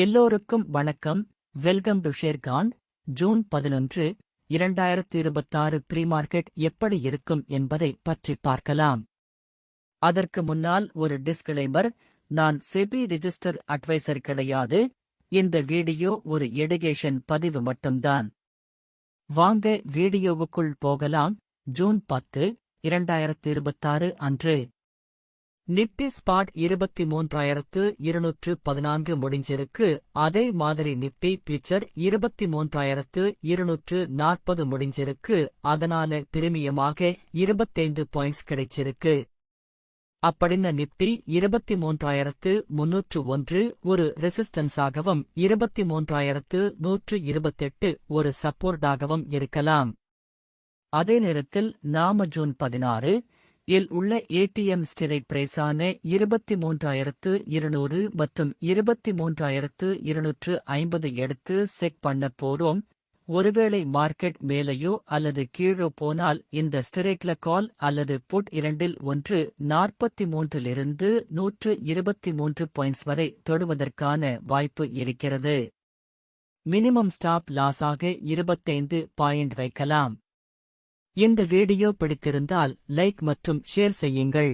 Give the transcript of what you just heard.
எல்லோருக்கும் வணக்கம். Welcome to Sharekhan. June 11, 2026 pre market எப்படி இருக்கும் என்பதை பற்றி பார்க்கலாம். அதற்கு முன்னால் ஒரு டிஸ்க்ளைமர், நான் செபி ரிஜிஸ்டர் அட்வைசர் கிடையாது. இந்த வீடியோ ஒரு எடுகேஷன் பதிவு மட்டும்தான். வாங்க வீடியோவுக்குள் போகலாம். ஜூன் 10, 2026 அன்று நிப்டி ஸ்பாட் 23,214 முடிஞ்சிருக்கு. அதே மாதிரி நிப்டி ஃபியூச்சர் 23,240 முடிஞ்சிருக்கு. அதனால பிரீமியமாக 25 பாயிண்ட்ஸ் கிடைச்சிருக்கு. அப்படின்ன நிப்டி 23,301 ஒரு ரெசிஸ்டன்ஸாகவும் 23,128 ஒரு சப்போர்ட்டாகவும் இருக்கலாம். அதே நேரத்தில் நாம ஜூன் 16 இல் உள்ள ஏடிஎம் ஸ்ட்ரைக் பிரைஸான 23,200 மற்றும் 23,250 எடுத்து செக் பண்ண போறோம். ஒருவேளை மார்க்கெட் மேலேயோ அல்லது கீழோ போனால் இந்த ஸ்ட்ரைக்ல கால் அல்லது புட் இரண்டில் ஒன்று 43லிருந்து 123 பாயிண்ட்ஸ் வரை தொடுவதற்கான வாய்ப்பு இருக்கிறது. மினிமம் ஸ்டாப் லாஸாக 25 பாயிண்ட் வைக்கலாம். இந்த வீடியோ பிடித்திருந்தால் லைக் மற்றும் ஷேர் செய்யுங்கள்.